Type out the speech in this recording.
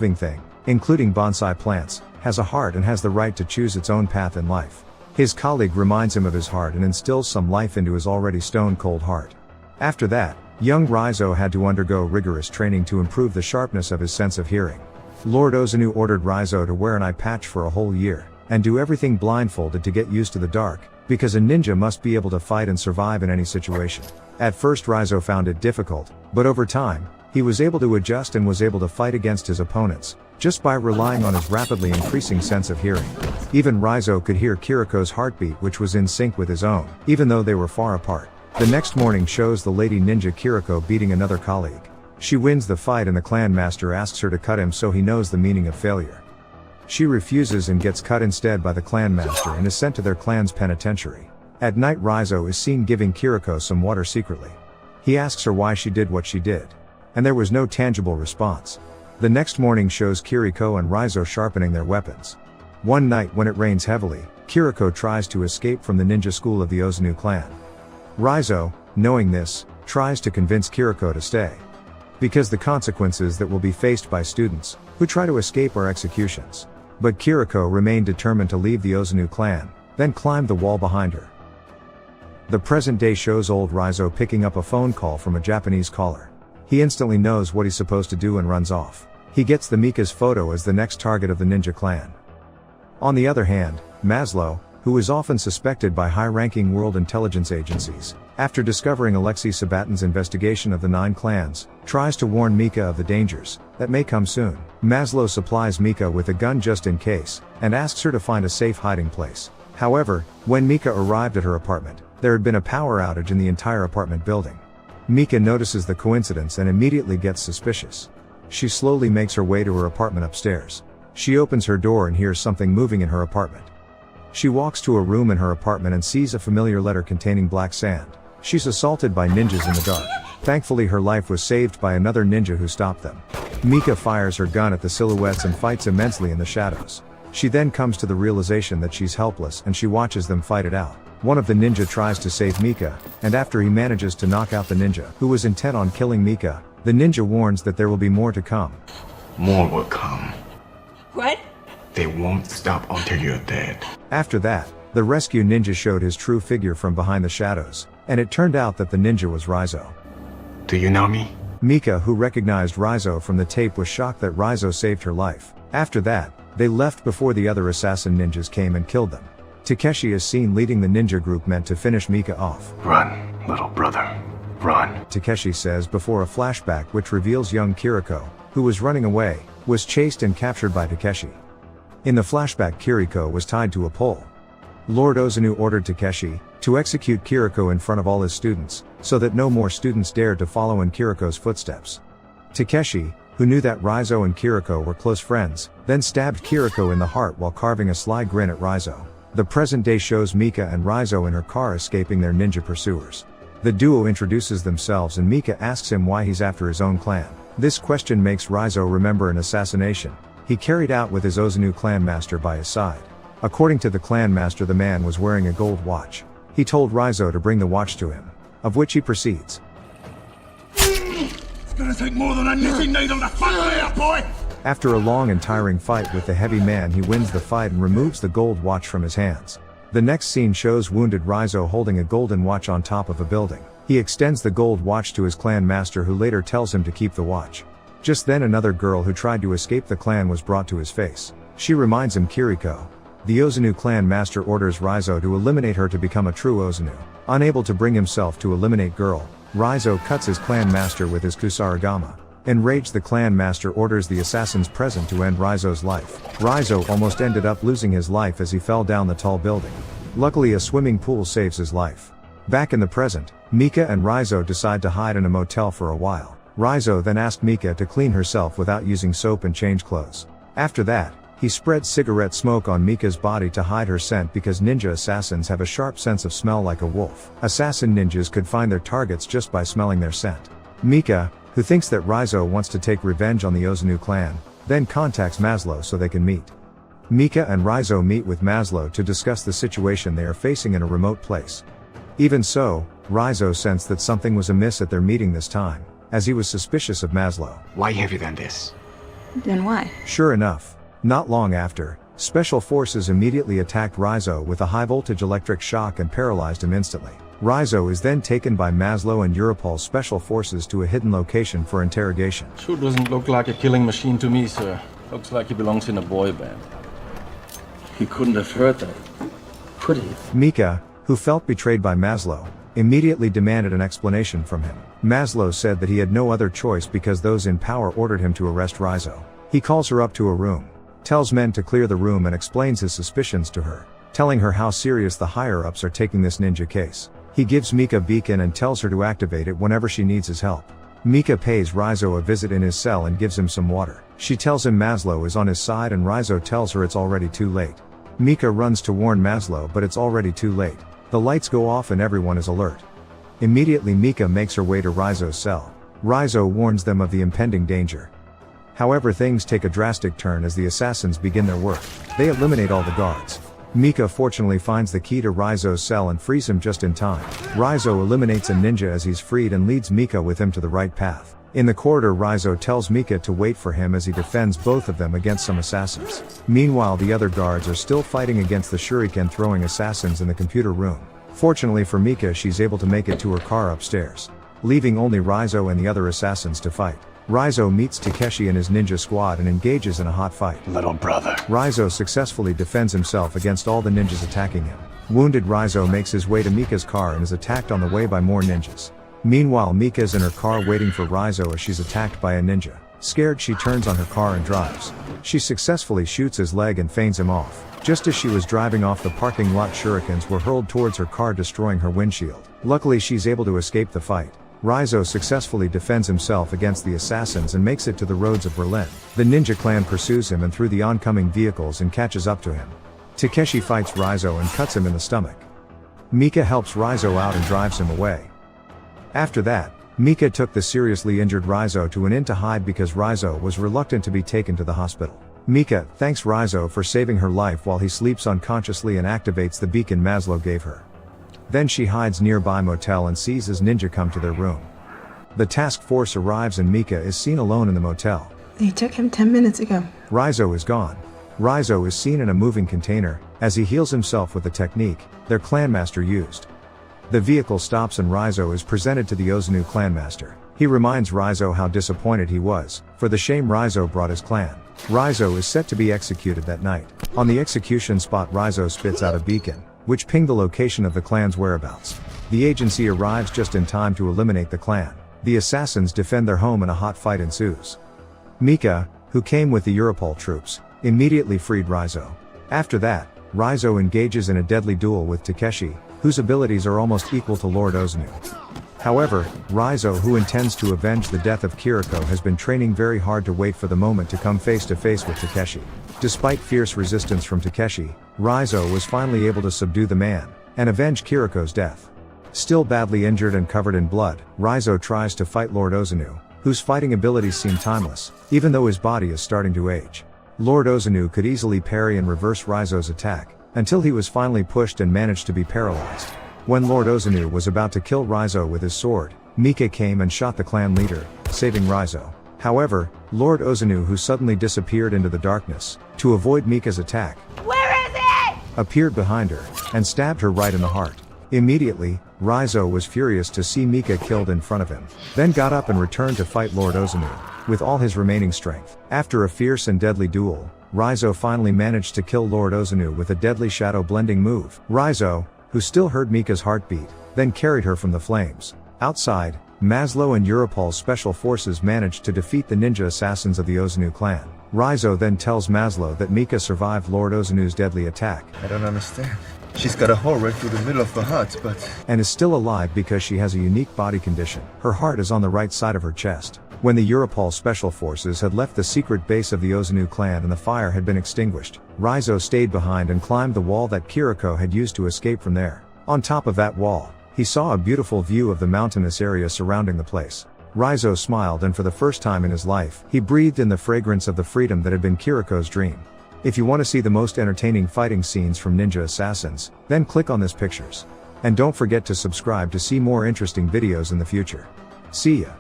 living thing, including bonsai plants, has a heart and has the right to choose its own path in life. His colleague reminds him of his heart and instills some life into his already stone-cold heart. After that, young Raizo had to undergo rigorous training to improve the sharpness of his sense of hearing. Lord Ozunu ordered Raizo to wear an eye patch for a whole year, and do everything blindfolded to get used to the dark, because a ninja must be able to fight and survive in any situation. At first Raizo found it difficult, but over time, he was able to adjust and was able to fight against his opponents, just by relying on his rapidly increasing sense of hearing. Even Raizo could hear Kiriko's heartbeat, which was in sync with his own, even though they were far apart. The next morning shows the lady ninja Kiriko beating another colleague. She wins the fight and the clan master asks her to cut him so he knows the meaning of failure. She refuses and gets cut instead by the clan master and is sent to their clan's penitentiary. At night Raizo is seen giving Kiriko some water secretly. He asks her why she did what she did. And there was no tangible response. The next morning shows Kiriko and Raizo sharpening their weapons. One night when it rains heavily, Kiriko tries to escape from the ninja school of the Ozunu clan. Raizo, knowing this, tries to convince Kiriko to stay. Because the consequences that will be faced by students who try to escape are executions. But Kiriko remained determined to leave the Ozunu clan, then climbed the wall behind her. The present day shows old Raizo picking up a phone call from a Japanese caller. He instantly knows what he's supposed to do and runs off. He gets the Mika's photo as the next target of the ninja clan. On the other hand, Maslow, who is often suspected by high-ranking world intelligence agencies, after discovering Alexei Sabatin's investigation of the 9 clans, tries to warn Mika of the dangers that may come soon. Maslow supplies Mika with a gun just in case, and asks her to find a safe hiding place. However, when Mika arrived at her apartment, there had been a power outage in the entire apartment building. Mika notices the coincidence and immediately gets suspicious. She slowly makes her way to her apartment upstairs. She opens her door and hears something moving in her apartment. She walks to a room in her apartment and sees a familiar letter containing black sand. She's assaulted by ninjas in the dark. Thankfully her life was saved by another ninja who stopped them. Mika fires her gun at the silhouettes and fights immensely in the shadows. She then comes to the realization that she's helpless and she watches them fight it out. One of the ninja tries to save Mika, and after he manages to knock out the ninja who was intent on killing Mika, the ninja warns that there will be more to come. More will come. What? They won't stop until you're dead. After that, the rescue ninja showed his true figure from behind the shadows, and it turned out that the ninja was Raizo. Do you know me? Mika, who recognized Raizo from the tape, was shocked that Raizo saved her life. After that, they left before the other assassin ninjas came and killed them. Takeshi is seen leading the ninja group meant to finish Mika off. Run, little brother. Run. Takeshi says before a flashback which reveals young Kiriko, who was running away, was chased and captured by Takeshi. In the flashback Kiriko was tied to a pole. Lord Ozunu ordered Takeshi to execute Kiriko in front of all his students, so that no more students dared to follow in Kiriko's footsteps. Takeshi, who knew that Raizo and Kiriko were close friends, then stabbed Kiriko in the heart while carving a sly grin at Raizo. The present day shows Mika and Raizo in her car escaping their ninja pursuers. The duo introduces themselves and Mika asks him why he's after his own clan. This question makes Raizo remember an assassination he carried out with his Ozunu clan master by his side. According to the clan master, the man was wearing a gold watch. He told Raizo to bring the watch to him, of which he proceeds. It's gonna take more than a knitting needle to fuck me up, boy! After a long and tiring fight with the heavy man, he wins the fight and removes the gold watch from his hands. The next scene shows wounded Raizo holding a golden watch on top of a building. He extends the gold watch to his clan master, who later tells him to keep the watch. Just then another girl who tried to escape the clan was brought to his face. She reminds him Kiriko. The Ozunu clan master orders Raizo to eliminate her to become a true Ozunu. Unable to bring himself to eliminate girl, Raizo cuts his clan master with his kusarigama. Enraged, the clan master orders the assassins present to end Raizo's life. Raizo almost ended up losing his life as he fell down the tall building. Luckily a swimming pool saves his life. Back in the present, Mika and Raizo decide to hide in a motel for a while. Raizo then asked Mika to clean herself without using soap and change clothes. After that, he spread cigarette smoke on Mika's body to hide her scent because ninja assassins have a sharp sense of smell like a wolf. Assassin ninjas could find their targets just by smelling their scent. Mika, who thinks that Raizo wants to take revenge on the Ozunu clan, then contacts Maslow so they can meet. Mika and Raizo meet with Maslow to discuss the situation they are facing in a remote place. Even so, Raizo sensed that something was amiss at their meeting this time, as he was suspicious of Maslow. Why have you done this? Then why? Sure enough, not long after, Special Forces immediately attacked Rizzo with a high-voltage electric shock and paralyzed him instantly. Rizzo is then taken by Maslow and Europol's Special Forces to a hidden location for interrogation. Sure doesn't look like a killing machine to me, sir. Looks like he belongs in a boy band. He couldn't have heard that, could he? Mika, who felt betrayed by Maslow, immediately demanded an explanation from him. Maslow said that he had no other choice because those in power ordered him to arrest Rizzo. He calls her up to a room, tells men to clear the room and explains his suspicions to her, telling her how serious the higher-ups are taking this ninja case. He gives Mika a beacon and tells her to activate it whenever she needs his help. Mika pays Rizzo a visit in his cell and gives him some water. She tells him Maslow is on his side and Rizzo tells her it's already too late. Mika runs to warn Maslow but it's already too late. The lights go off and everyone is alert. Immediately Mika makes her way to Rizzo's cell. Rizzo warns them of the impending danger. However, things take a drastic turn as the assassins begin their work. They eliminate all the guards. Mika fortunately finds the key to Rizzo's cell and frees him just in time. Rizzo eliminates a ninja as he's freed and leads Mika with him to the right path. In the corridor, Rizzo tells Mika to wait for him as he defends both of them against some assassins. Meanwhile, the other guards are still fighting against the shuriken throwing assassins in the computer room. Fortunately for Mika, she's able to make it to her car upstairs, leaving only Rizzo and the other assassins to fight. Rizzo meets Takeshi and his ninja squad and engages in a hot fight. Little brother. Rizzo successfully defends himself against all the ninjas attacking him. Wounded, Rizzo makes his way to Mika's car and is attacked on the way by more ninjas. Meanwhile, Mika's in her car waiting for Rizzo as she's attacked by a ninja. Scared, she turns on her car and drives. She successfully shoots his leg and feigns him off. Just as she was driving off, the parking lot shurikens were hurled towards her car, destroying her windshield. Luckily, she's able to escape the fight. Rizzo successfully defends himself against the assassins and makes it to the roads of Berlin. The ninja clan pursues him and through the oncoming vehicles and catches up to him. Takeshi fights Rizzo and cuts him in the stomach. Mika helps Rizzo out and drives him away. After that, Mika took the seriously injured Rizzo to an inn to hide because Rizzo was reluctant to be taken to the hospital. Mika thanks Rizzo for saving her life while he sleeps unconsciously and activates the beacon Maslow gave her. Then she hides nearby motel and sees his ninja come to their room. The task force arrives and Mika is seen alone in the motel. They took him 10 minutes ago. Rizzo is gone. Rizzo is seen in a moving container, as he heals himself with the technique their clanmaster used. The vehicle stops and Rizzo is presented to the Ozanu clanmaster. He reminds Rizzo how disappointed he was, for the shame Rizzo brought his clan. Rizzo is set to be executed that night. On the execution spot, Rizzo spits out a beacon, which pinged the location of the clan's whereabouts. The agency arrives just in time to eliminate the clan. The assassins defend their home and a hot fight ensues. Mika, who came with the Europol troops, immediately freed Rizzo. After that, Rizzo engages in a deadly duel with Takeshi, whose abilities are almost equal to Lord Ozanu. However, Rizzo, who intends to avenge the death of Kiriko, has been training very hard to wait for the moment to come face to face with Takeshi. Despite fierce resistance from Takeshi, Rizzo was finally able to subdue the man, and avenge Kiriko's death. Still badly injured and covered in blood, Rizzo tries to fight Lord Ozanu, whose fighting abilities seem timeless, even though his body is starting to age. Lord Ozanu could easily parry and reverse Rizzo's attack, until he was finally pushed and managed to be paralyzed. When Lord Ozanu was about to kill Rizzo with his sword, Mika came and shot the clan leader, saving Rizzo. However, Lord Ozanu, who suddenly disappeared into the darkness, to avoid Mika's attack, Where is it? appeared behind her, and stabbed her right in the heart. Immediately, Rizzo was furious to see Mika killed in front of him, then got up and returned to fight Lord Ozanu, with all his remaining strength. After a fierce and deadly duel, Rizzo finally managed to kill Lord Ozanu with a deadly shadow blending move. Rizzo, who still heard Mika's heartbeat, then carried her from the flames. Outside, Maslow and Europol's special forces managed to defeat the ninja assassins of the Ozanu clan. Rizzo then tells Maslow that Mika survived Lord Ozanu's deadly attack. I don't understand. She's got a hole right through the middle of her heart, but... and is still alive because she has a unique body condition. Her heart is on the right side of her chest. When the Europol special forces had left the secret base of the Ozanu clan and the fire had been extinguished, Rizzo stayed behind and climbed the wall that Kiriko had used to escape from there. On top of that wall, he saw a beautiful view of the mountainous area surrounding the place. Rizzo smiled, and for the first time in his life, he breathed in the fragrance of the freedom that had been Kiriko's dream. If you want to see the most entertaining fighting scenes from Ninja Assassins, then click on this pictures. And don't forget to subscribe to see more interesting videos in the future. See ya.